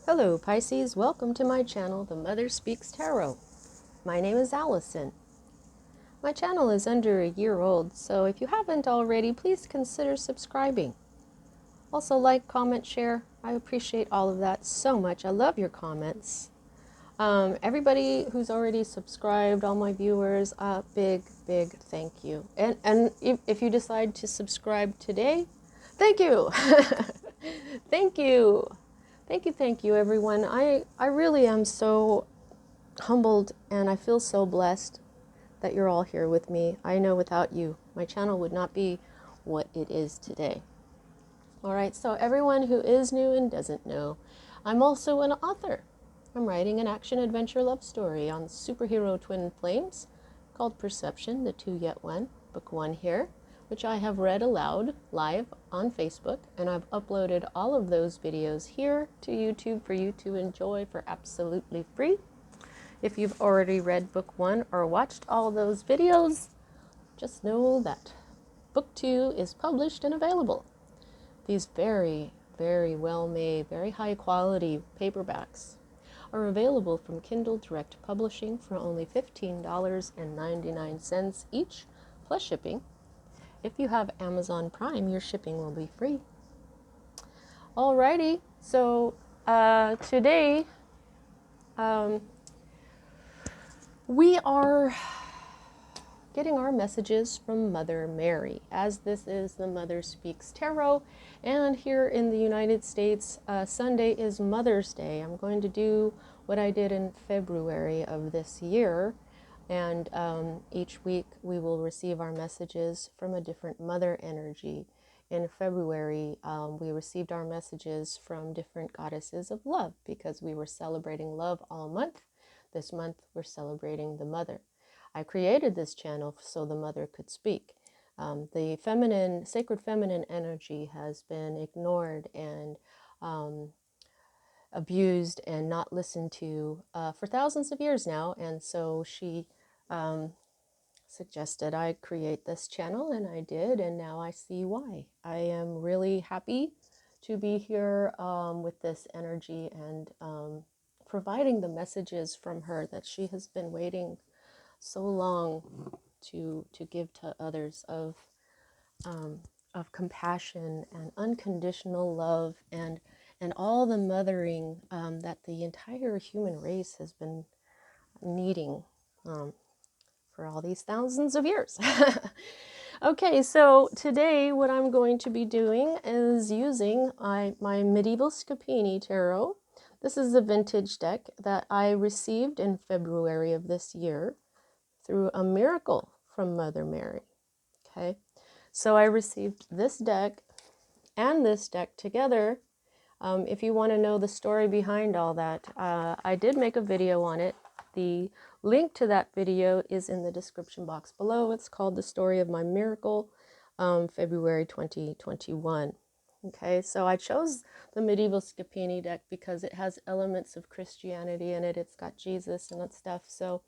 Hello Pisces, welcome to my channel, The Mother Speaks Tarot. My name is Allison. My channel is under a year old, so if you haven't already, please consider subscribing. Also like, comment, share. I appreciate all of that so much. I love your comments. Everybody who's already subscribed, all my viewers, big thank you. And if you decide to subscribe today, thank you. Thank you. Thank you, everyone. I really am so humbled and I feel so blessed that you're all here with me. I know without you, my channel would not be what it is today. All right, so everyone who is new and doesn't know, I'm also an author. I'm writing an action-adventure love story on superhero twin flames called Perception, the Two Yet One, book one here, which I have read aloud live on Facebook, and I've uploaded all of those videos here to YouTube for you to enjoy for absolutely free. If you've already read book one or watched all those videos, just know that book two is published and available. These very well made, very high quality paperbacks are available from Kindle Direct Publishing for only $15.99 each, plus shipping. If you have Amazon Prime, your shipping will be free. Alrighty, so today we are getting our messages from Mother Mary, as this is the Mother Speaks Tarot, and here in the United States, Sunday is Mother's Day. I'm going to do what I did in February of this year, and each week we will receive our messages from a different mother energy. In February, we received our messages from different goddesses of love because we were celebrating love all month. This month we're celebrating the mother. I created this channel so the mother could speak. The feminine, sacred feminine energy has been ignored and abused and not listened to for thousands of years now. And so she suggested I create this channel, and I did, and now I see why. I am really happy to be here with this energy and providing the messages from her that she has been waiting so long to give to others of compassion and unconditional love and all the mothering that the entire human race has been needing for all these thousands of years. Okay, so today what I'm going to be doing is using my Medieval Scapini Tarot. This is a vintage deck that I received in February of this year through a miracle from Mother Mary. Okay, so I received this deck and this deck together. If you want to know the story behind all that, I did make a video on it. The link to that video is in the description box below. It's called The Story of My Miracle, February 2021. Okay, so I chose the Medieval Scapini deck because it has elements of Christianity in it. It's got Jesus and that stuff, so,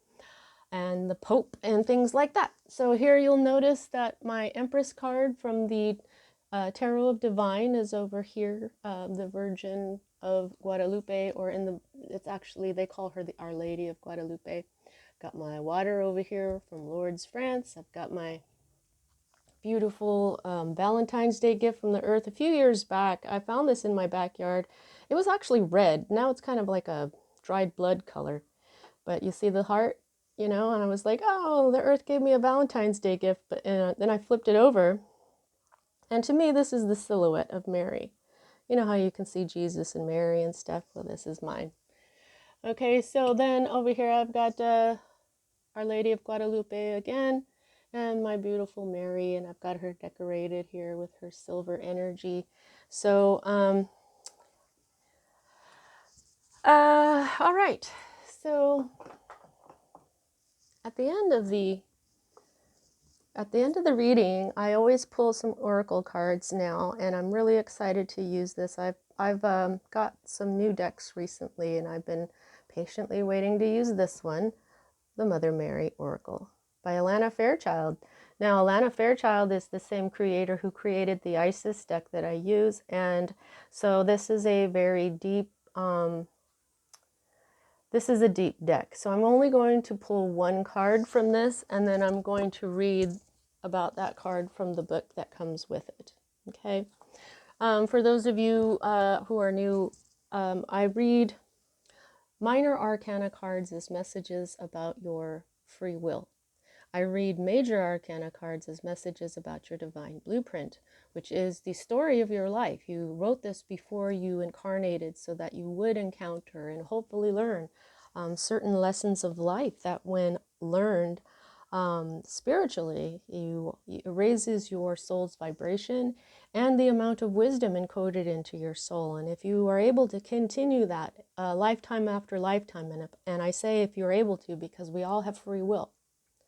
and the Pope and things like that. So here you'll notice that my Empress card from the Tarot of Divine is over here, the Virgin of Guadalupe, or it's actually, they call her the Our Lady of Guadalupe. Got my water over here from Lourdes, France. I've got my beautiful Valentine's Day gift from the earth. A few years back, I found this in my backyard. It was actually red. Now it's kind of like a dried blood color. But you see the heart, and I was like, oh, the earth gave me a Valentine's Day gift. But then I flipped it over. And to me, this is the silhouette of Mary. You know how you can see Jesus and Mary and stuff? Well, this is mine. Okay, so then over here I've got Our Lady of Guadalupe again, and my beautiful Mary, and I've got her decorated here with her silver energy. So, all right. So, at the end of the reading, I always pull some oracle cards now, and I'm really excited to use this. I've got some new decks recently, and I've been patiently waiting to use this one, the Mother Mary Oracle by Alana Fairchild. Now, Alana Fairchild is the same creator who created the Isis deck that I use, and so this is a very deep this is a deep deck. So I'm only going to pull one card from this, and then I'm going to read about that card from the book that comes with it. Okay. For those of you who are new, I read minor arcana cards as messages about your free will. I read major arcana cards as messages about your divine blueprint, which is the story of your life. You wrote this before you incarnated so that you would encounter and hopefully learn certain lessons of life that, when learned spiritually, it raises your soul's vibration and the amount of wisdom encoded into your soul. And if you are able to continue that lifetime after lifetime, and I say if you're able to, because we all have free will.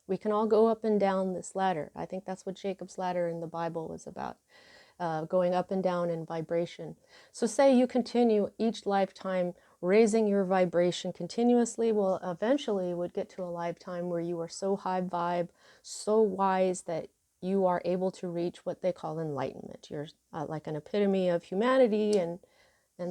We can all go up and down this ladder. I think that's what Jacob's ladder in the Bible was about, going up and down in vibration. So say you continue each lifetime raising your vibration continuously, well, eventually you would get to a lifetime where you are so high vibe, so wise that you are able to reach what they call enlightenment. You're like an epitome of humanity, and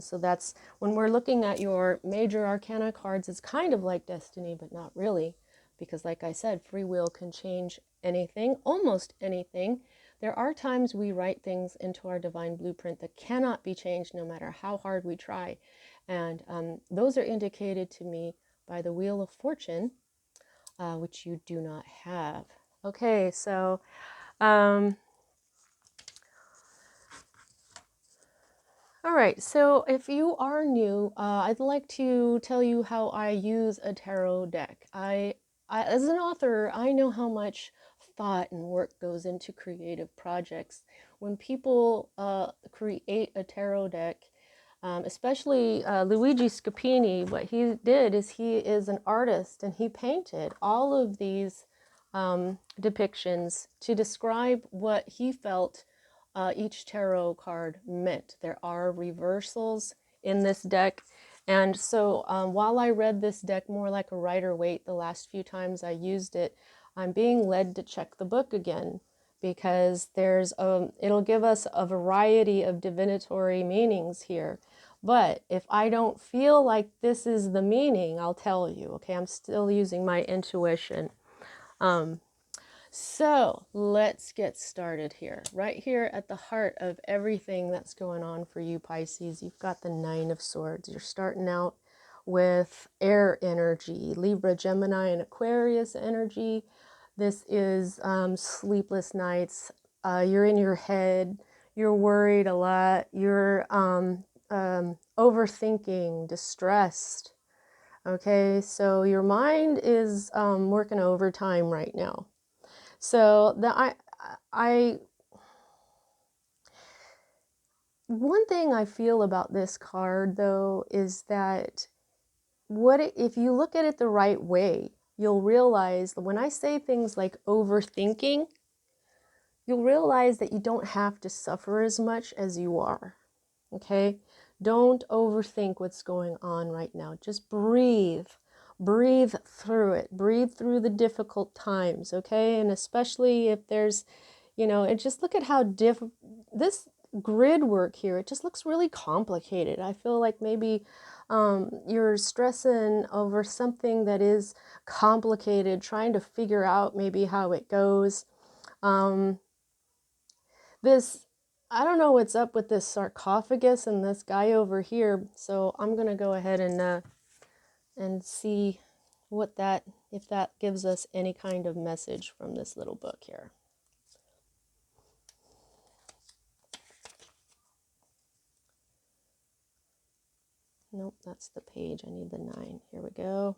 so that's when we're looking at your major arcana cards, it's kind of like destiny, but not really. Because like I said, free will can change anything, almost anything. There are times we write things into our divine blueprint that cannot be changed no matter how hard we try. And those are indicated to me by the Wheel of Fortune, which you do not have. Okay, so all right, so if you are new, I'd like to tell you how I use a tarot deck. As an author, I know how much thought and work goes into creative projects. When people create a tarot deck, especially Luigi Scapini, what he did is he is an artist and he painted all of these depictions to describe what he felt each tarot card meant. There are reversals in this deck. And so while I read this deck more like a Rider-Waite the last few times I used it, I'm being led to check the book again, because it'll give us a variety of divinatory meanings here. But if I don't feel like this is the meaning, I'll tell you, okay? I'm still using my intuition. So let's get started here. Right here at the heart of everything that's going on for you, Pisces, you've got the Nine of Swords. You're starting out with air energy, Libra, Gemini, and Aquarius energy. This is sleepless nights. You're in your head. You're worried a lot. You're overthinking, distressed. Okay, so your mind is working overtime right now. So one thing I feel about this card though is that if you look at it the right way, you'll realize that when I say things like overthinking, you'll realize that you don't have to suffer as much as you are. Okay? Don't overthink what's going on right now. Just breathe. Breathe through it. Breathe through the difficult times, okay? And especially if there's, and just look at how this grid work here, it just looks really complicated. I feel like maybe you're stressing over something that is complicated, trying to figure out maybe how it goes. I don't know what's up with this sarcophagus and this guy over here, so I'm gonna go ahead and see if that gives us any kind of message from this little book here. Nope, that's the page. I need the 9. Here we go.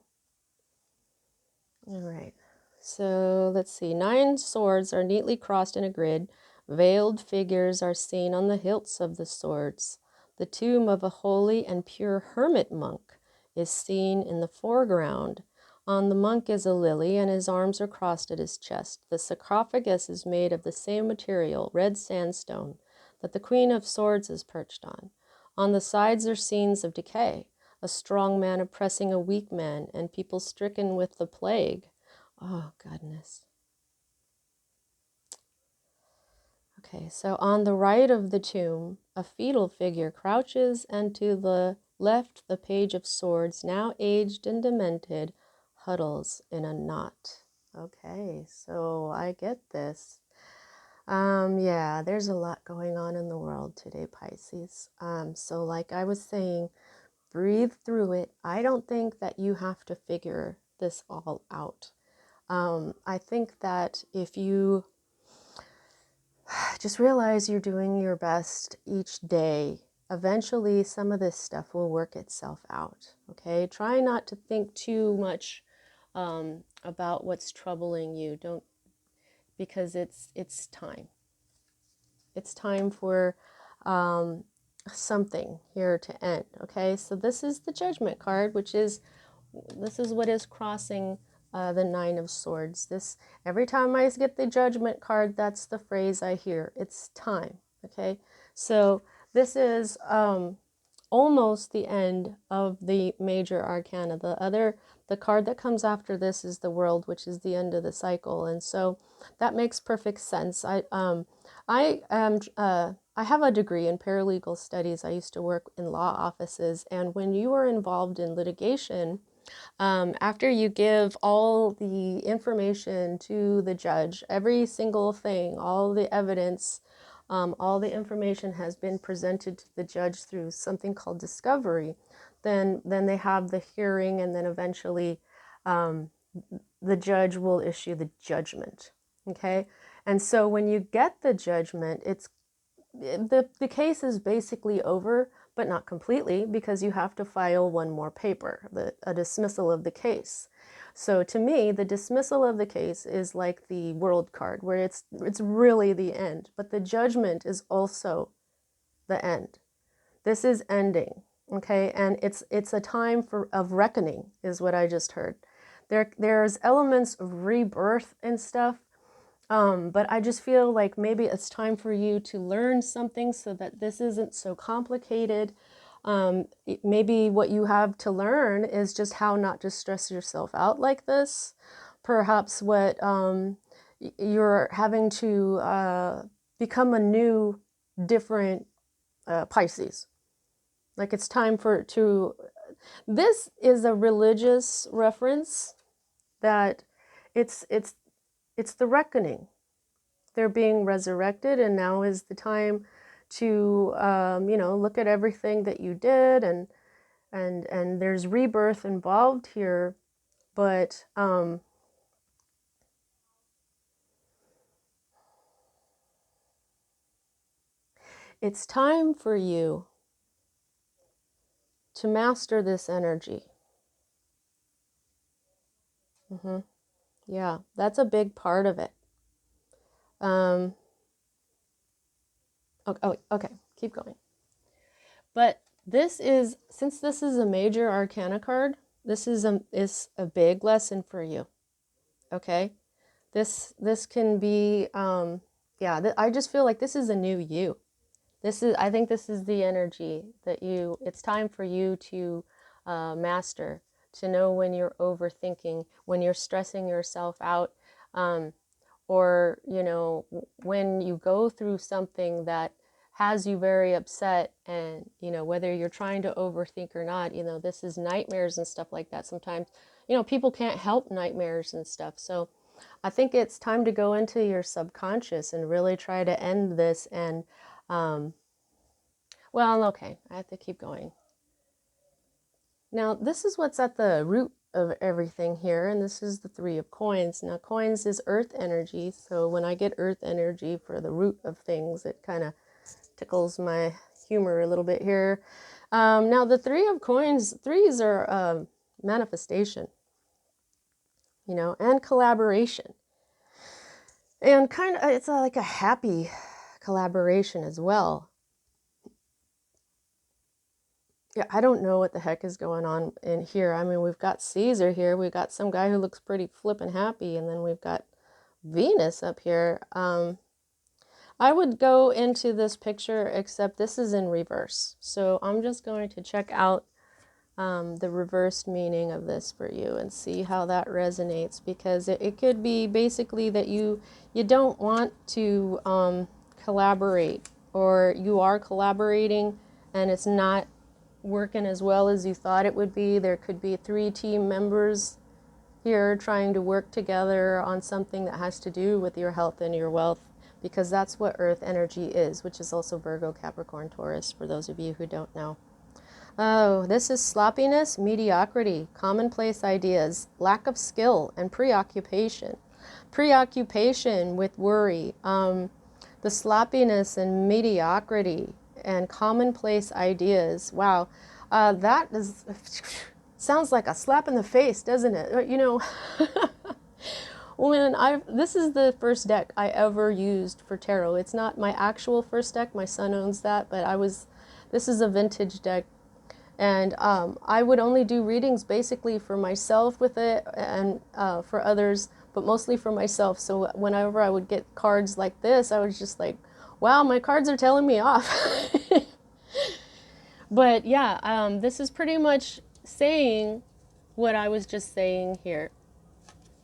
All right. So let's see. 9 swords are neatly crossed in a grid. Veiled figures are seen on the hilts of the swords. The tomb of a holy and pure hermit monk is seen in the foreground. On the monk is a lily, and his arms are crossed at his chest. The sarcophagus is made of the same material, red sandstone, that the Queen of Swords is perched on. On the sides are scenes of decay, a strong man oppressing a weak man, and people stricken with the plague. Oh, goodness. Okay, so on the right of the tomb, a fetal figure crouches, and to the left the Page of Swords, now aged and demented, huddles in a knot. Okay, so I get this. Yeah, there's a lot going on in the world today, Pisces. So like I was saying, breathe through it. I don't think that you have to figure this all out. I think that if you just realize you're doing your best each day, eventually some of this stuff will work itself out. Okay, try not to think too much about what's troubling you. Don't, because it's time. It's time for something here to end. Okay, so this is the Judgment card, which is, this is what is crossing the Nine of Swords. This, every time I get the Judgment card, that's the phrase I hear. It's time. Okay, so this is almost the end of the major arcana. The card that comes after this is the World, which is the end of the cycle, and so that makes perfect sense. I have a degree in paralegal studies. I used to work in law offices, and when you are involved in litigation, after you give all the information to the judge, every single thing, all the evidence, all the information has been presented to the judge through something called discovery, then they have the hearing, and then eventually the judge will issue the judgment. Okay, and so when you get the judgment, it's the case is basically over, but not completely, because you have to file one more paper, a dismissal of the case. So to me, the dismissal of the case is like the World card, where it's really the end, but the judgment is also the end. This is ending, okay? And it's a time of reckoning, is what I just heard. There's elements of rebirth and stuff, but I just feel like maybe it's time for you to learn something so that this isn't so complicated. Maybe what you have to learn is just how not to stress yourself out like this. Perhaps what you're having to become a new, different Pisces. Like it's time this is a religious reference that it's the reckoning. They're being resurrected, and now is the time to look at everything that you did, and there's rebirth involved here, but it's time for you to master this energy. Yeah, that's a big part of it. Okay, keep going. But since this is a major arcana card, this is a big lesson for you. Okay, this can be I just feel like this is a new you. I think this is the energy that it's time for you to master, to know when you're overthinking, when you're stressing yourself out, or when you go through something that has you very upset, and whether you're trying to overthink or not, this is nightmares and stuff like that. Sometimes people can't help nightmares and stuff. So I think it's time to go into your subconscious and really try to end this. And well, okay, I have to keep going. Now, this is what's at the root of everything here, and this is the Three of Coins. Now, coins is earth energy, so when I get earth energy for the root of things, it kind of tickles my humor a little bit here. Now, the Three of Coins, threes are manifestation, and collaboration. And kind of, it's like a happy collaboration as well. Yeah, I don't know what the heck is going on in here. I mean, we've got Caesar here. We've got some guy who looks pretty flippin' happy. And then we've got Venus up here. I would go into this picture, except this is in reverse. So I'm just going to check out the reversed meaning of this for you and see how that resonates. Because it could be basically that you don't want to collaborate, or you are collaborating and it's not working as well as you thought it would be. There could be 3 team members here trying to work together on something that has to do with your health and your wealth, because that's what earth energy is, which is also Virgo, Capricorn, Taurus, for those of you who don't know. Oh, this is sloppiness, mediocrity, commonplace ideas, lack of skill, and preoccupation. Preoccupation with worry, the sloppiness and mediocrity and commonplace ideas. Wow, that is, sounds like a slap in the face, doesn't it? You know, this is the first deck I ever used for tarot. It's not my actual first deck. My son owns that, but this is a vintage deck. And I would only do readings basically for myself with it and for others, but mostly for myself. So whenever I would get cards like this, I was just like, wow, my cards are telling me off. But yeah, this is pretty much saying what I was just saying here.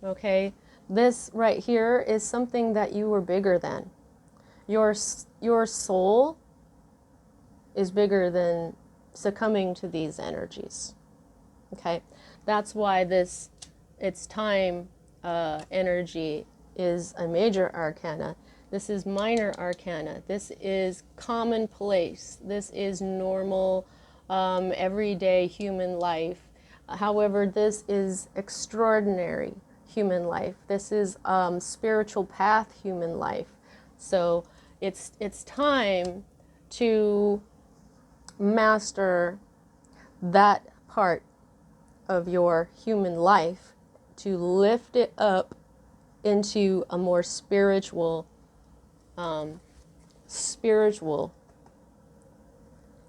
Okay, this right here is something that you were bigger than. Your soul is bigger than succumbing to these energies. Okay, that's why this it's time energy is a major arcana. This is minor arcana. This is commonplace. This is normal, everyday human life. However, this is extraordinary human life. This is spiritual path human life. So it's time to master that part of your human life, to lift it up into a more spiritual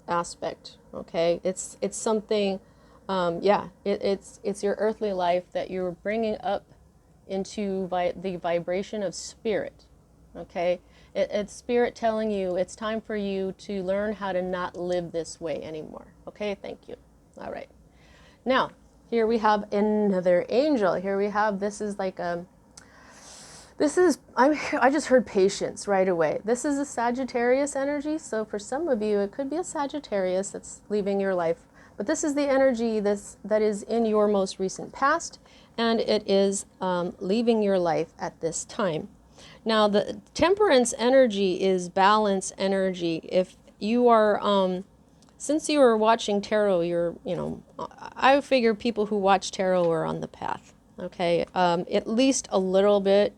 aspect. Okay, it's something, it's your earthly life that you're bringing up into the vibration of spirit. Okay, it's spirit telling you it's time for you to learn how to not live this way anymore. Okay, thank you. All right, now here we have another angel. Here we have, this is like a, I just heard patience right away. This is a Sagittarius energy, so for some of you it could be a Sagittarius that's leaving your life, but this is the energy that is in your most recent past, and it is leaving your life at this time. Now the Temperance energy is balance energy. If you are since you are watching tarot, I figure people who watch tarot are on the path. Okay, at least a little bit.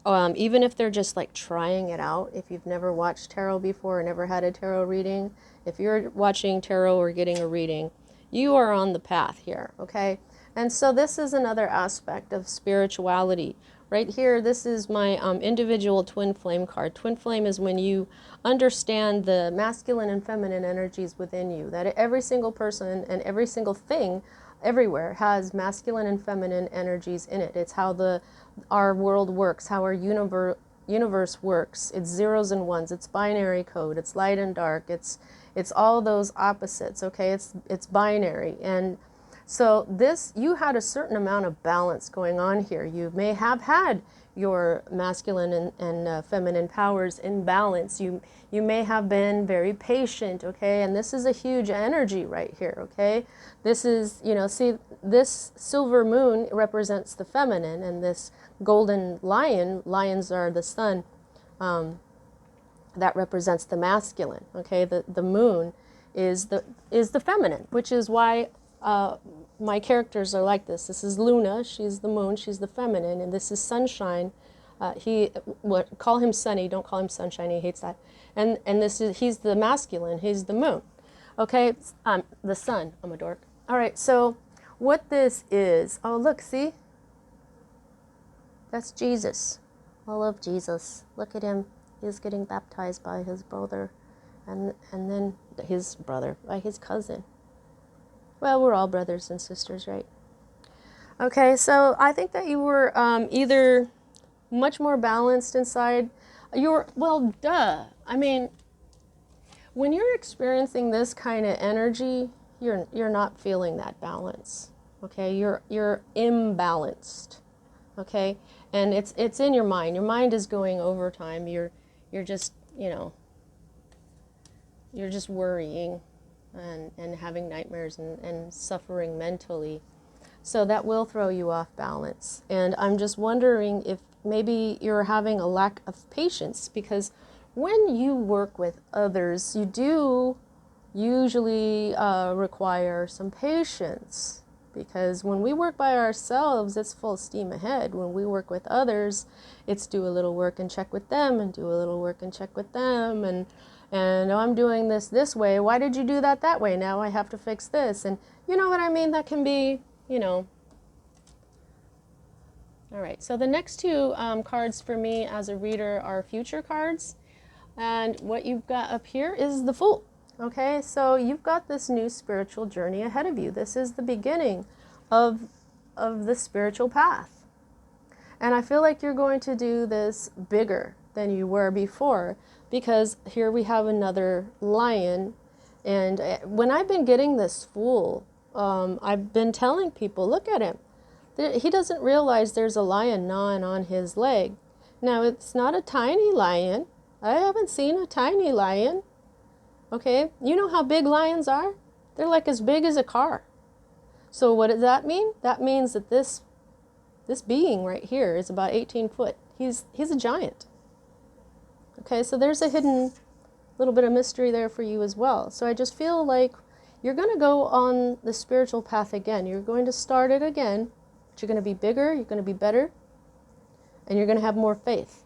Even if they're just like trying it out, if you've never watched tarot before or never had a tarot reading, if you're watching tarot or getting a reading, you are on the path here, okay? And so this is another aspect of spirituality. Right here, this is my individual twin flame card. Twin flame is when you understand the masculine and feminine energies within you, that every single person and every single thing everywhere has masculine and feminine energies in it. It's how our world works, how our universe works. It's zeros and ones. It's binary code. It's light and dark. It's all those opposites. Okay, it's binary. And so you had a certain amount of balance going on here. You may have had your masculine and feminine powers in balance. You may have been very patient, okay? And this is a huge energy right here, okay? This is, see, this silver moon represents the feminine, and this golden lions are the sun, that represents the masculine, okay? The moon is the feminine, which is why my characters are like this. This is Luna, she's the moon, she's the feminine, and this is Sunshine. Call him Sunny, don't call him Sunshine, he hates that. And he's the masculine, he's the moon. Okay, the sun, I'm a dork. All right, so what this is, oh look, see? That's Jesus. I love Jesus. Look at him, he's getting baptized by his brother, and then his brother, by his cousin. Well, we're all brothers and sisters, right? Okay, so I think that you were either much more balanced inside. Well, duh. I mean, when you're experiencing this kind of energy, you're not feeling that balance. Okay, you're imbalanced. Okay, and it's in your mind. Your mind is going overtime. You're just you're just worrying. and having nightmares and suffering mentally. So that will throw you off balance. And I'm just wondering if maybe you're having a lack of patience, because when you work with others, you do usually require some patience. Because when we work by ourselves, it's full steam ahead. When we work with others, it's do a little work and check with them, and do a little work and check with them, and oh, I'm doing this way. Why did you do that way? Now I have to fix this. And you know what I mean? That can be, you know. All right, so the next two cards for me as a reader are future cards. And what you've got up here is the Fool. Okay, so you've got this new spiritual journey ahead of you. This is the beginning of the spiritual path. And I feel like you're going to do this bigger than you were before, because here we have another lion. And when I've been getting this Fool, I've been telling people, look at him. He doesn't realize there's a lion gnawing on his leg. Now, it's not a tiny lion. I haven't seen a tiny lion. Okay, you know how big lions are? They're like as big as a car. So what does that mean? That means that this being right here is about 18 foot. He's a giant. Okay, so there's a hidden little bit of mystery there for you as well. So I just feel like you're going to go on the spiritual path again. You're going to start it again. But you're going to be bigger, you're going to be better, and you're going to have more faith.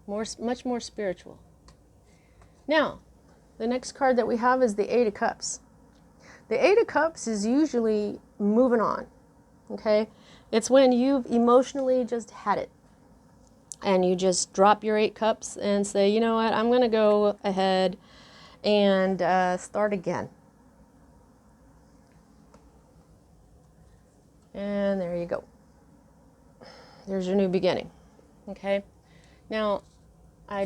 Much more spiritual. Now, the next card that we have is the Eight of Cups. The Eight of Cups is usually moving on, okay? It's when you've emotionally just had it. And you just drop your 8 cups and say, you know what, I'm going to go ahead and start again. And there you go. There's your new beginning, okay? Now, I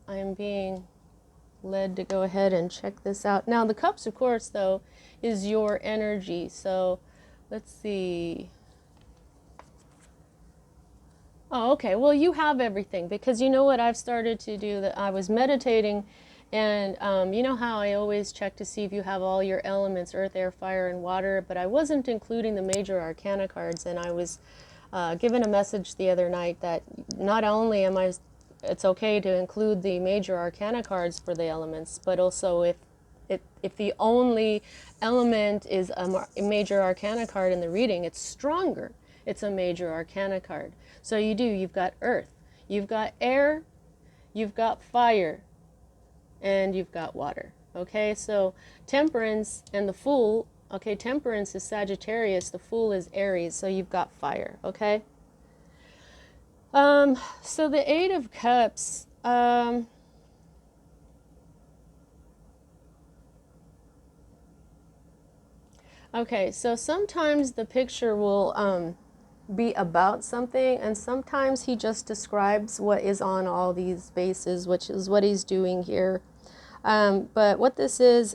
am being led to go ahead and check this out. Now, the cups, of course, though, is your energy. So, let's see. Oh, okay. Well, you have everything, because you know what I've started to do, that I was meditating, and you know how I always check to see if you have all your elements, earth, air, fire, and water, but I wasn't including the major arcana cards, and I was given a message the other night that not only it's okay to include the major arcana cards for the elements, but also if the only element is a major arcana card in the reading, it's stronger. It's a major arcana card. So you've got earth, you've got air, you've got fire, and you've got water. Okay, so Temperance and the Fool, okay, Temperance is Sagittarius, the Fool is Aries, so you've got fire, okay? So the Eight of Cups, okay, so sometimes the picture will be about something, and sometimes he just describes what is on all these bases, which is what he's doing here. But what this is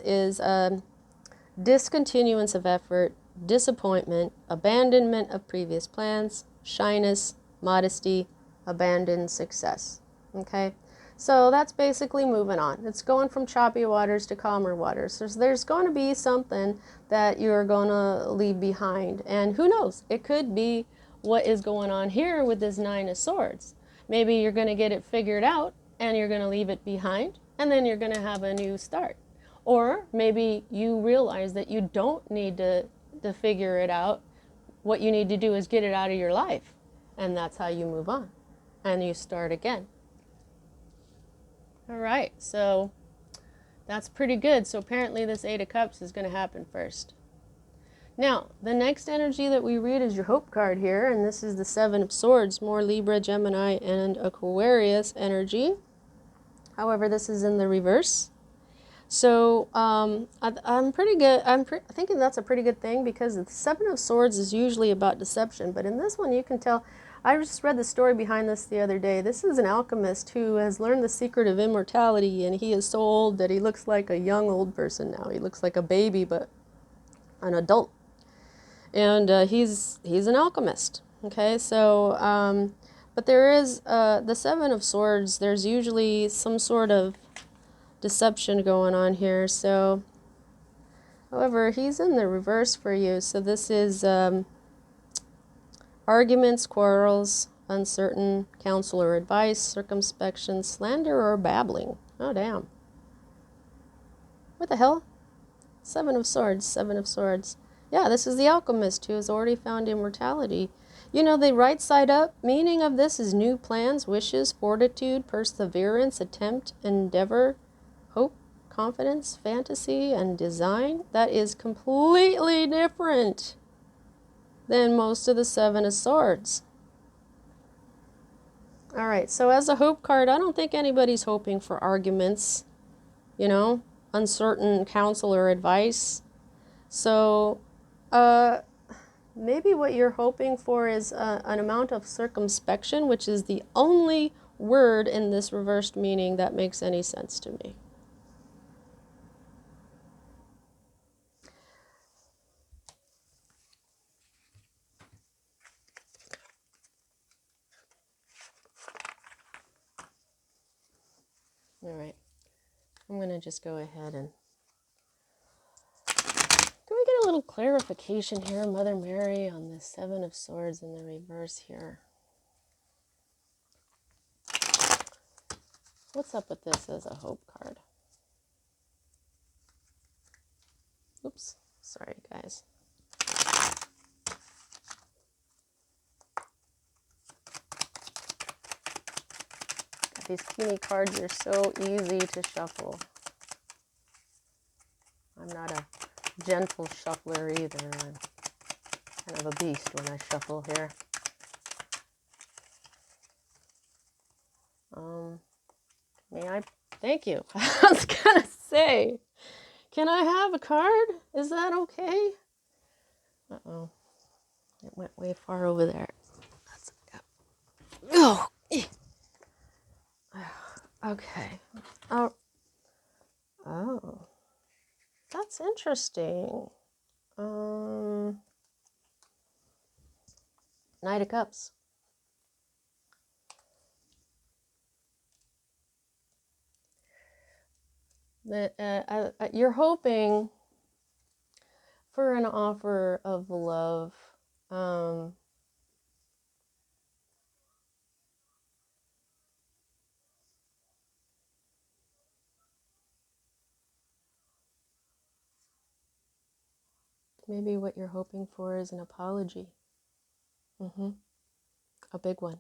discontinuance of effort, disappointment, abandonment of previous plans, shyness, modesty, abandoned success. Okay? So that's basically moving on. It's going from choppy waters to calmer waters. So there's going to be something that you're going to leave behind. And who knows? It could be what is going on here with this Nine of Swords. Maybe you're going to get it figured out and you're going to leave it behind, and then you're going to have a new start. Or maybe you realize that you don't need to figure it out. What you need to do is get it out of your life. And that's how you move on. And you start again. All right, so that's pretty good. So apparently this Eight of Cups is going to happen first. Now, the next energy that we read is your Hope card here. And this is the Seven of Swords, more Libra, Gemini, and Aquarius energy. However, this is in the reverse. So I'm pretty good. I'm thinking that's a pretty good thing, because the Seven of Swords is usually about deception. But in this one, you can tell. I just read the story behind this the other day. This is an alchemist who has learned the secret of immortality, and he is so old that he looks like a young old person now. He looks like a baby, but an adult. And he's an alchemist. Okay, so but there is the Seven of Swords. There's usually some sort of deception going on here. So, however, he's in the reverse for you. So this is arguments, quarrels, uncertain counsel or advice, circumspection, slander, or babbling. Oh, damn. What the hell? Seven of Swords, Seven of Swords. Yeah, this is the alchemist who has already found immortality. You know, the right side up meaning of this is new plans, wishes, fortitude, perseverance, attempt, endeavor, hope, confidence, fantasy, and design. That is completely different than most of the Seven of Swords. All right, so as a hope card, I don't think anybody's hoping for arguments, you know, uncertain counsel or advice. So, maybe what you're hoping for is an amount of circumspection, which is the only word in this reversed meaning that makes any sense to me. All right, I'm going to just go ahead and... Can we get a little clarification here, Mother Mary, on the Seven of Swords in the reverse here? What's up with this as a hope card? Oops, sorry guys. These teeny cards are so easy to shuffle. I'm not a gentle shuffler either. I'm kind of a beast when I shuffle here. May I? Thank you. I was gonna say, can I have a card? Is that okay? Uh-oh. It went way far over there. That's, oh. Okay. Oh. Oh. That's interesting. Knight of Cups. You're hoping for an offer of love. Maybe what you're hoping for is an apology. A big one.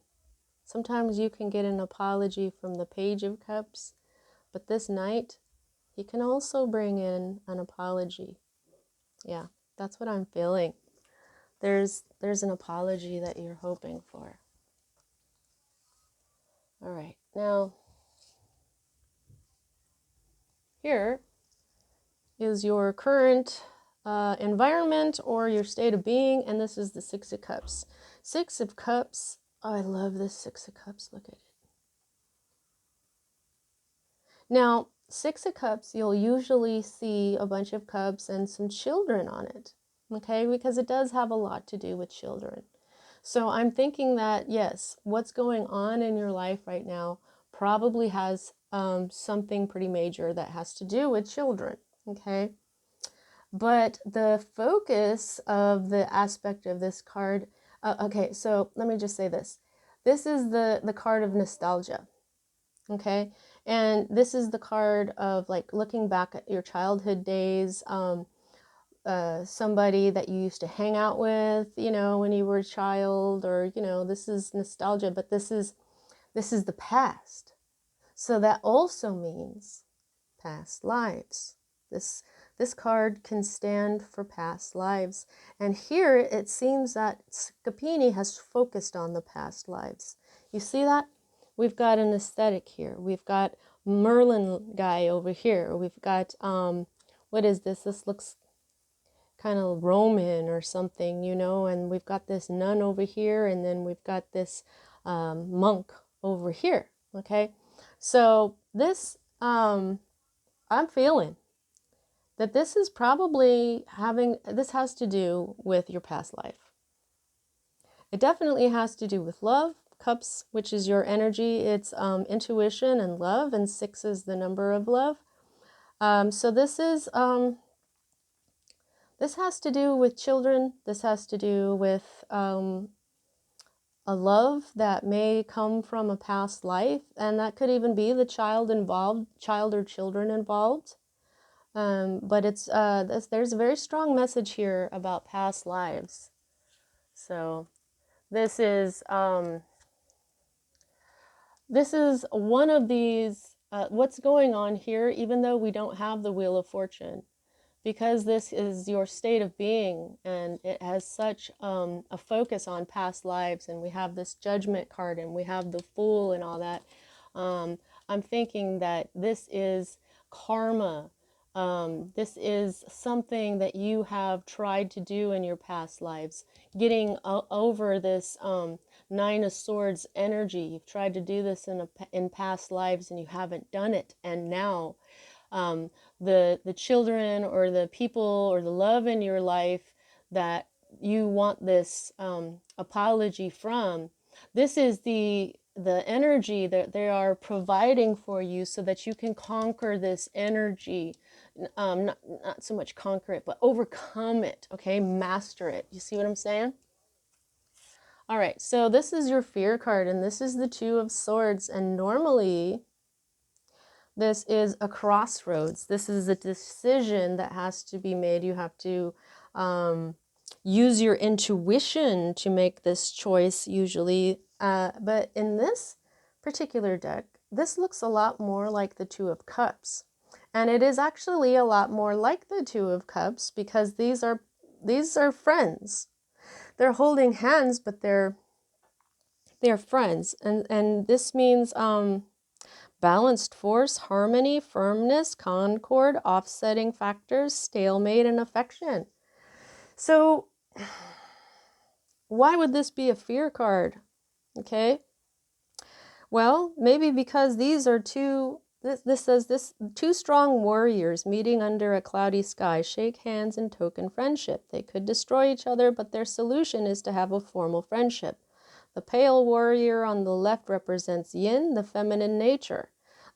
Sometimes you can get an apology from the Page of Cups, but this Knight, he can also bring in an apology. Yeah, that's what I'm feeling. There's an apology that you're hoping for. All right, now here is your current environment or your state of being, and this is the Six of Cups. Six of Cups, oh, I love this Six of Cups, look at it. Now, Six of Cups, you'll usually see a bunch of cups and some children on it, okay, because it does have a lot to do with children. So I'm thinking that, yes, what's going on in your life right now probably has something pretty major that has to do with children, okay? But the focus of the aspect of this card, okay, so let me just say this. This is the card of nostalgia, okay? And this is the card of like looking back at your childhood days, somebody that you used to hang out with, you know, when you were a child, or, you know, this is nostalgia, but this is the past. So that also means past lives. This card can stand for past lives. And here it seems that Scapini has focused on the past lives. You see that? We've got an aesthetic here. We've got Merlin guy over here. We've got, what is this? This looks kind of Roman or something, you know, and we've got this nun over here, and then we've got this monk over here, okay? So this, I'm feeling that this is probably this has to do with your past life. It definitely has to do with love. Cups, which is your energy, it's intuition and love, and 6 is the number of love. So this has to do with children. This has to do with a love that may come from a past life, and that could even be the child involved, child or children involved. But there's a very strong message here about past lives. So this is one of these. What's going on here, even though we don't have the Wheel of Fortune, because this is your state of being and it has such a focus on past lives, and we have this Judgment card and we have the Fool and all that. I'm thinking that this is karma. This is something that you have tried to do in your past lives, getting over this Nine of Swords energy. You've tried to do this in past lives and you haven't done it, and now the children or the people or the love in your life that you want this apology from, this is the energy that they are providing for you so that you can conquer this energy. Not so much conquer it, but overcome it, okay? Master it. You see what I'm saying? All right, so this is your Fear card, and this is the Two of Swords, and normally this is a crossroads. This is a decision that has to be made. You have to use your intuition to make this choice usually. But in this particular deck, this looks a lot more like the Two of Cups. And it is actually a lot more like the Two of Cups because these are friends. They're holding hands, but they're friends. And this means balanced force, harmony, firmness, concord, offsetting factors, stalemate, and affection. So why would this be a fear card? Okay. Well, maybe because these are this says two strong warriors meeting under a cloudy sky shake hands in token friendship. They could destroy each other, but their solution is to have a formal friendship. The pale warrior on the left represents yin, the feminine nature,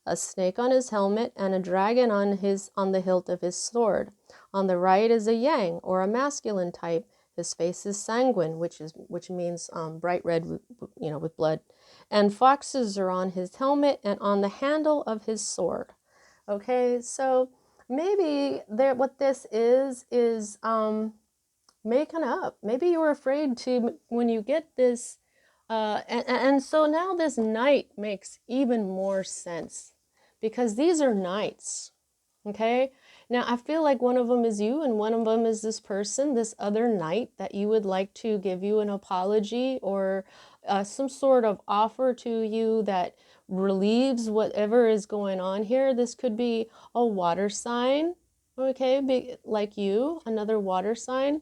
a snake on his helmet and a dragon on the hilt of his sword. On the right is a yang, or a masculine type. His face is sanguine, which means bright red, with blood. And foxes are on his helmet and on the handle of his sword. Okay, so maybe what this is making up. Maybe you were afraid to when you get this. And so now this knight makes even more sense because these are knights, okay? Now I feel like one of them is you and one of them is this person, this other knight that you would like to give you an apology or some sort of offer to you that relieves whatever is going on here. This could be a water sign, okay, like you, another water sign.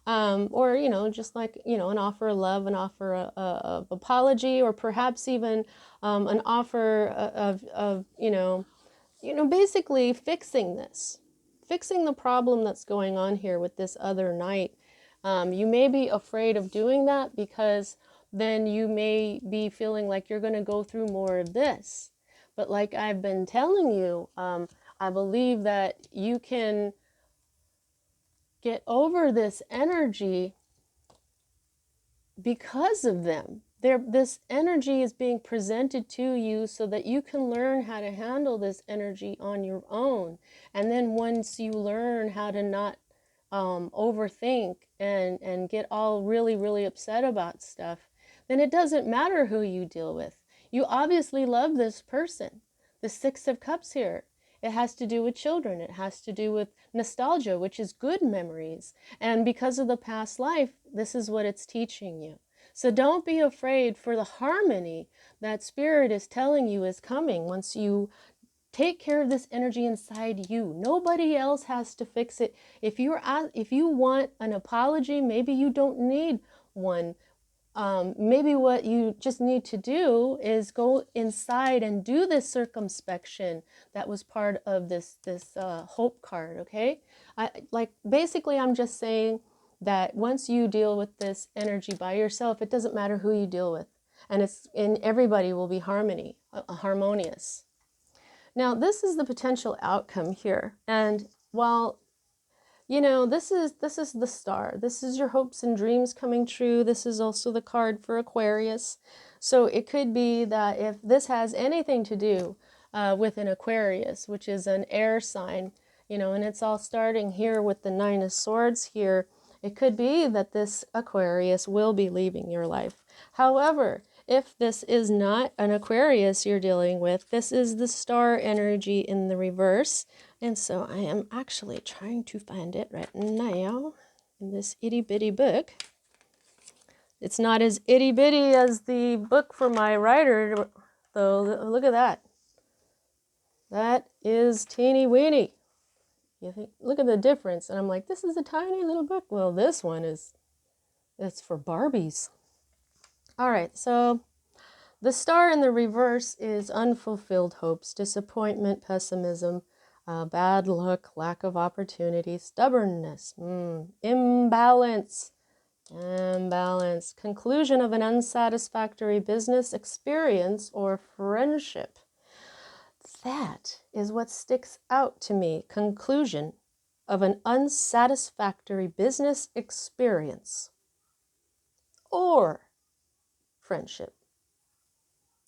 Or, just like, an offer of love, an offer of apology, or perhaps even an offer of basically fixing the problem that's going on here with this other night. You may be afraid of doing that because then you may be feeling like you're going to go through more of this. But like I've been telling you, I believe that you can get over this energy because of them. This energy is being presented to you so that you can learn how to handle this energy on your own. And then once you learn how to not overthink and get all really, really upset about stuff, then it doesn't matter who you deal with. You obviously love this person. The Six of Cups here. It has to do with children. It has to do with nostalgia, which is good memories. And because of the past life, this is what it's teaching you. So don't be afraid for the harmony that Spirit is telling you is coming once you take care of this energy inside you. Nobody else has to fix it. If you want an apology, maybe you don't need one. Maybe what you just need to do is go inside and do this circumspection that was part of this hope card, okay? Basically I'm just saying that once you deal with this energy by yourself, it doesn't matter who you deal with, and everybody will be harmonious. Now, this is the potential outcome here. And while, you know, this is the star. This is your hopes and dreams coming true. This is also the card for Aquarius. So it could be that if this has anything to do with an Aquarius, which is an air sign, you know, and it's all starting here with the Nine of Swords here, it could be that this Aquarius will be leaving your life. However, if this is not an Aquarius you're dealing with, this is the star energy in the reverse. And so I am actually trying to find it right now in this itty bitty book. It's not as itty bitty as the book for my writer, though. Look at that. That is teeny weeny. You think, look at the difference. And I'm like, this is a tiny little book. Well, this one is, it's for Barbies. All right, so the star in the reverse is unfulfilled hopes, disappointment, pessimism, bad luck, lack of opportunity, stubbornness, imbalance, conclusion of an unsatisfactory business experience or friendship. That is what sticks out to me. Conclusion of an unsatisfactory business experience or friendship.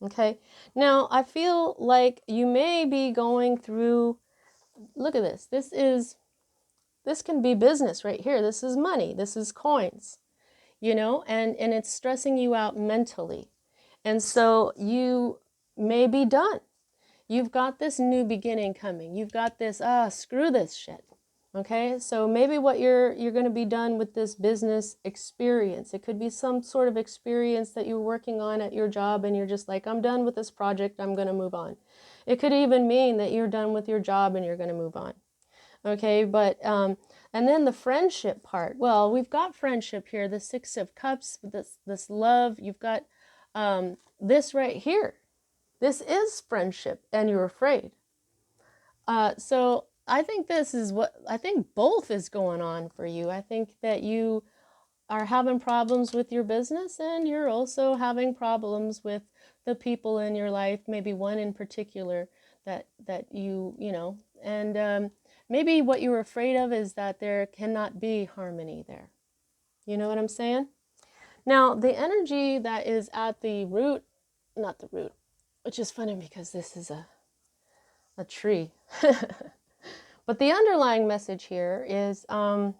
Okay, now I feel like you may be going through, look at this. This can be business right here. This is money. This is coins, you know, and it's stressing you out mentally. And so you may be done. You've got this new beginning coming. You've got this, screw this shit. Okay, so maybe what you're going to be done with this business experience. It could be some sort of experience that you're working on at your job and you're just like, I'm done with this project, I'm going to move on. It could even mean that you're done with your job and you're going to move on. Okay, but, and then the friendship part. Well, we've got friendship here, the Six of Cups, this love. You've got this right here. This is friendship and you're afraid. So I think I think both is going on for you. I think that you are having problems with your business and you're also having problems with the people in your life, maybe one in particular that you know, and maybe what you're afraid of is that there cannot be harmony there. You know what I'm saying? Now, the energy that is at the root, not the root, which is funny because this is a tree. But the underlying message here is the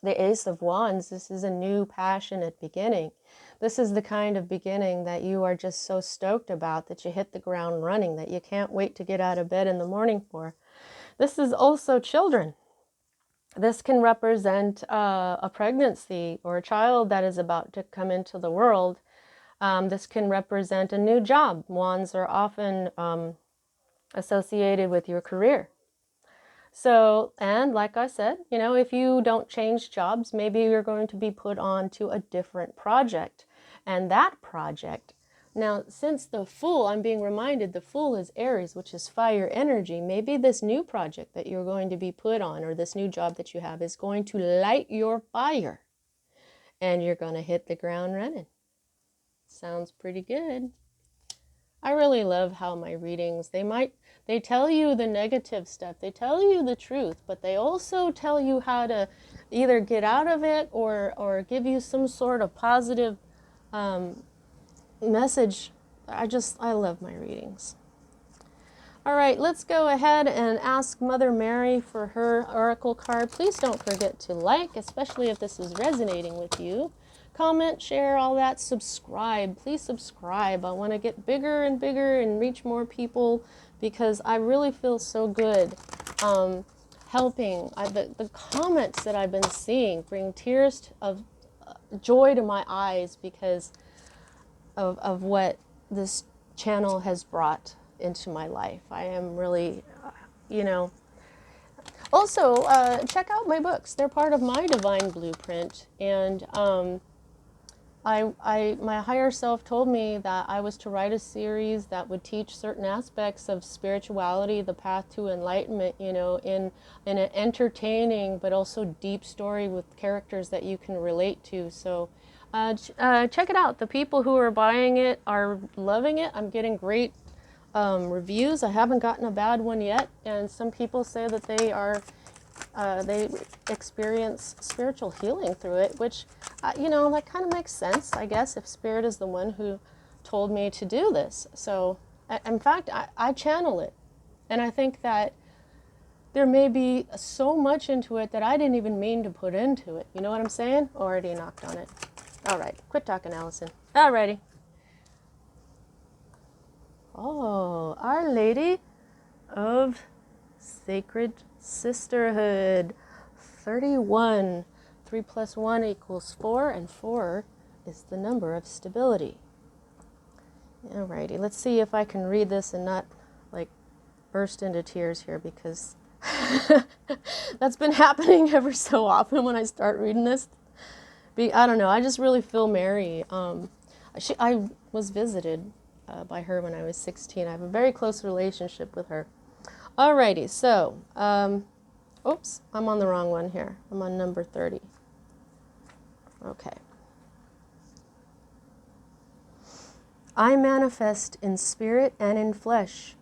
Ace of Wands. This is a new passionate beginning. This is the kind of beginning that you are just so stoked about that you hit the ground running, that you can't wait to get out of bed in the morning for. This is also children. This can represent a pregnancy or a child that is about to come into the world. This can represent a new job. Wands are often associated with your career. So, and like I said, you know, if you don't change jobs, maybe you're going to be put on to a different project. And that project, now, since the Fool, I'm being reminded the Fool is Aries, which is fire energy. Maybe this new project that you're going to be put on, or this new job that you have, is going to light your fire. And you're going to hit the ground running. Sounds pretty good. I really love how my readings, they tell you the negative stuff, they tell you the truth, but they also tell you how to either get out of it or give you some sort of positive message. I love my readings. All right, let's go ahead and ask Mother Mary for her oracle card. Please don't forget to like, especially if this is resonating with you. Comment, share, all that. Subscribe. Please subscribe. I want to get bigger and bigger and reach more people because I really feel so good helping. The comments that I've been seeing bring tears of joy to my eyes because of what this channel has brought into my life. I am really, you know. Also, check out my books. They're part of my divine blueprint. And my higher self told me that I was to write a series that would teach certain aspects of spirituality, the path to enlightenment, you know, in an entertaining but also deep story with characters that you can relate to. So check it out. The people who are buying it are loving it. I'm getting great reviews. I haven't gotten a bad one yet, and some people say that they experience spiritual healing through it, which, that kind of makes sense, I guess, if Spirit is the one who told me to do this. So, in fact, I channel it, and I think that there may be so much into it that I didn't even mean to put into it. You know what I'm saying? Already knocked on it. All right, quit talking, Allison. All righty. Oh, Our Lady of Sacred Sisterhood. 31. 3 plus 1 equals 4, and 4 is the number of stability. Alrighty, let's see if I can read this and not, burst into tears here, because that's been happening ever so often when I start reading this. I don't know, I just really feel Mary. I was visited by her when I was 16. I have a very close relationship with her. Alrighty, so, oops, I'm on the wrong one here. I'm on number 30. Okay. I manifest in spirit and in flesh.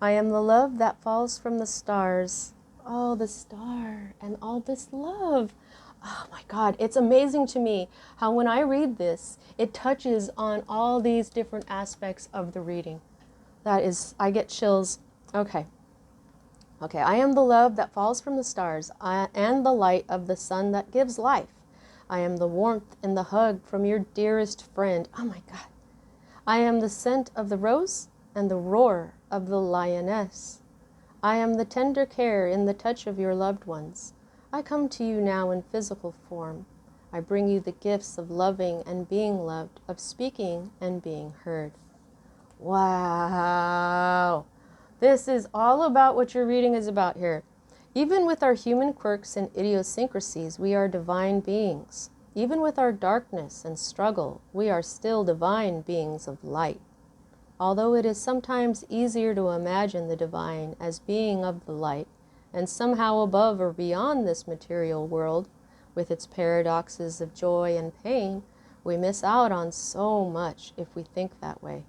I am the love that falls from the stars. Oh, the star and all this love. Oh my God, it's amazing to me how when I read this, it touches on all these different aspects of the reading. I get chills. Okay. Okay, I am the love that falls from the stars and the light of the sun that gives life. I am the warmth and the hug from your dearest friend. Oh my God. I am the scent of the rose and the roar of the lioness. I am the tender care in the touch of your loved ones. I come to you now in physical form. I bring you the gifts of loving and being loved, of speaking and being heard. Wow. This is all about what your reading is about here. Even with our human quirks and idiosyncrasies, we are divine beings. Even with our darkness and struggle, we are still divine beings of light. Although it is sometimes easier to imagine the divine as being of the light and somehow above or beyond this material world, with its paradoxes of joy and pain, we miss out on so much if we think that way.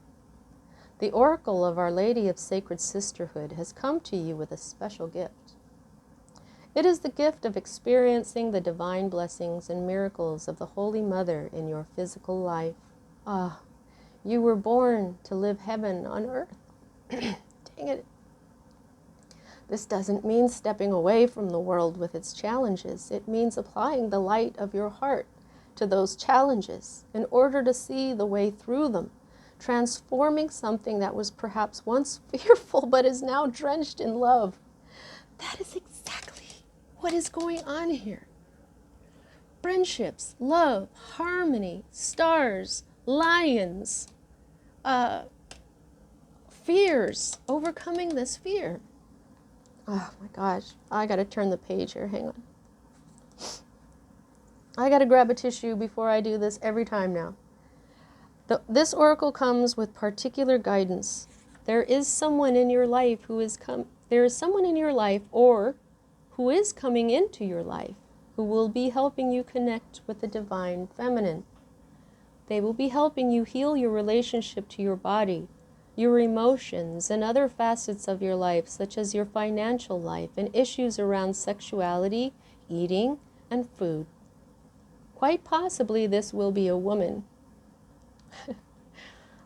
The oracle of Our Lady of Sacred Sisterhood has come to you with a special gift. It is the gift of experiencing the divine blessings and miracles of the Holy Mother in your physical life. Ah, you were born to live heaven on earth. Dang it. This doesn't mean stepping away from the world with its challenges. It means applying the light of your heart to those challenges in order to see the way through them, transforming something that was perhaps once fearful but is now drenched in love. That is exactly what is going on here. Friendships, love, harmony, stars, lions, fears, overcoming this fear. Oh my gosh, I gotta turn the page here, hang on. I gotta grab a tissue before I do this every time now. This oracle comes with particular guidance. There is someone in your life there is someone in your life or who is coming into your life who will be helping you connect with the divine feminine. They will be helping you heal your relationship to your body, your emotions, and other facets of your life, such as your financial life and issues around sexuality, eating, and food. Quite possibly this will be a woman.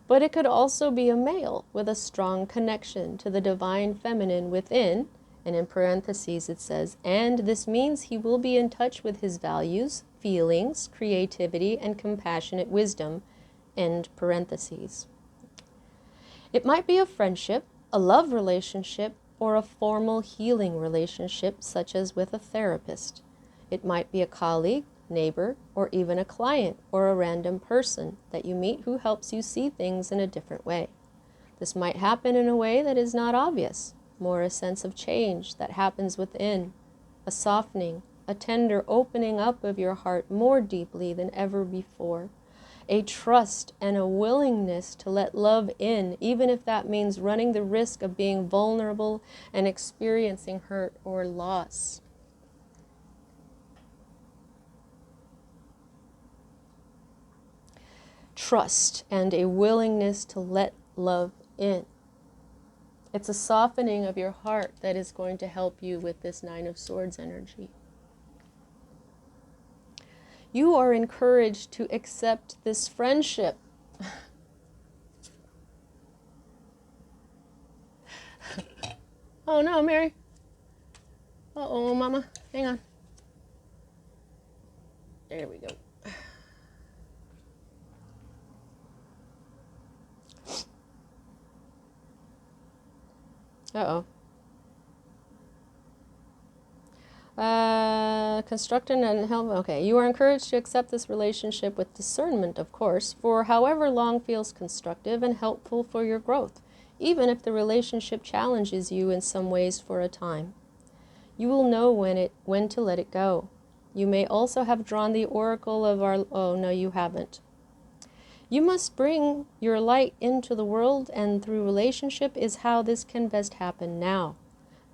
But it could also be a male with a strong connection to the divine feminine within, and in parentheses it says, and this means he will be in touch with his values, feelings, creativity, and compassionate wisdom, end parentheses. It might be a friendship, a love relationship, or a formal healing relationship, such as with a therapist. It might be a colleague, neighbor, or even a client or a random person that you meet who helps you see things in a different way. This might happen in a way that is not obvious, more a sense of change that happens within, a softening, a tender opening up of your heart more deeply than ever before, a trust and a willingness to let love in, even if that means running the risk of being vulnerable and experiencing hurt or loss. Trust and a willingness to let love in. It's a softening of your heart that is going to help you with this Nine of Swords energy. You are encouraged to accept this friendship. Oh no, Mary. Uh-oh, Mama. Hang on. There we go. Uh-oh. Constructing and help. Okay, you are encouraged to accept this relationship with discernment, of course, for however long feels constructive and helpful for your growth, even if the relationship challenges you in some ways for a time. You will know when to let it go. You may also have drawn the oracle of our... Oh, no, you haven't. You must bring your light into the world, and through relationship is how this can best happen now.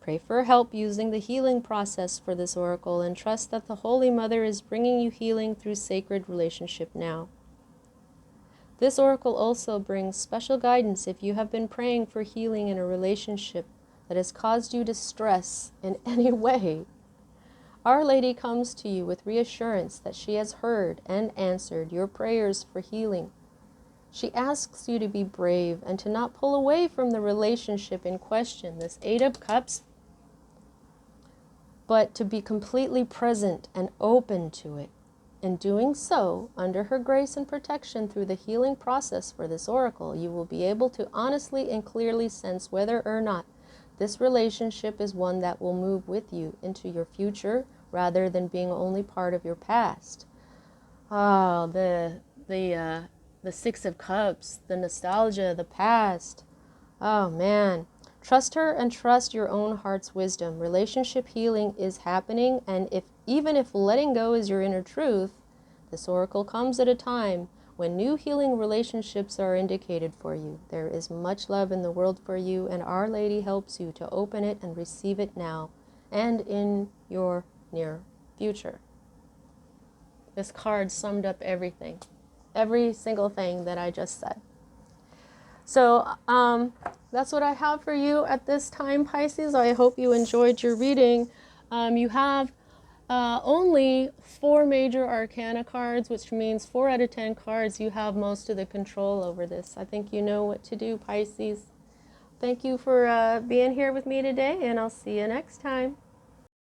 Pray for help using the healing process for this oracle and trust that the Holy Mother is bringing you healing through sacred relationship now. This oracle also brings special guidance if you have been praying for healing in a relationship that has caused you distress in any way. Our Lady comes to you with reassurance that she has heard and answered your prayers for healing. She asks you to be brave and to not pull away from the relationship in question, this Eight of Cups, but to be completely present and open to it. In doing so, under her grace and protection through the healing process for this oracle, you will be able to honestly and clearly sense whether or not this relationship is one that will move with you into your future rather than being only part of your past. Oh, the Six of Cups, the nostalgia, the past. Oh man. Trust her and trust your own heart's wisdom. Relationship healing is happening, and even if letting go is your inner truth, this oracle comes at a time when new healing relationships are indicated for you. There is much love in the world for you, and Our Lady helps you to open it and receive it now and in your near future. This card summed up everything. Every single thing that I just said. So that's what I have for you at this time, Pisces. I hope you enjoyed your reading. You have only 4 major arcana cards, which means 4 out of 10 cards. You have most of the control over this. I think you know what to do, Pisces. Thank you for being here with me today, and I'll see you next time.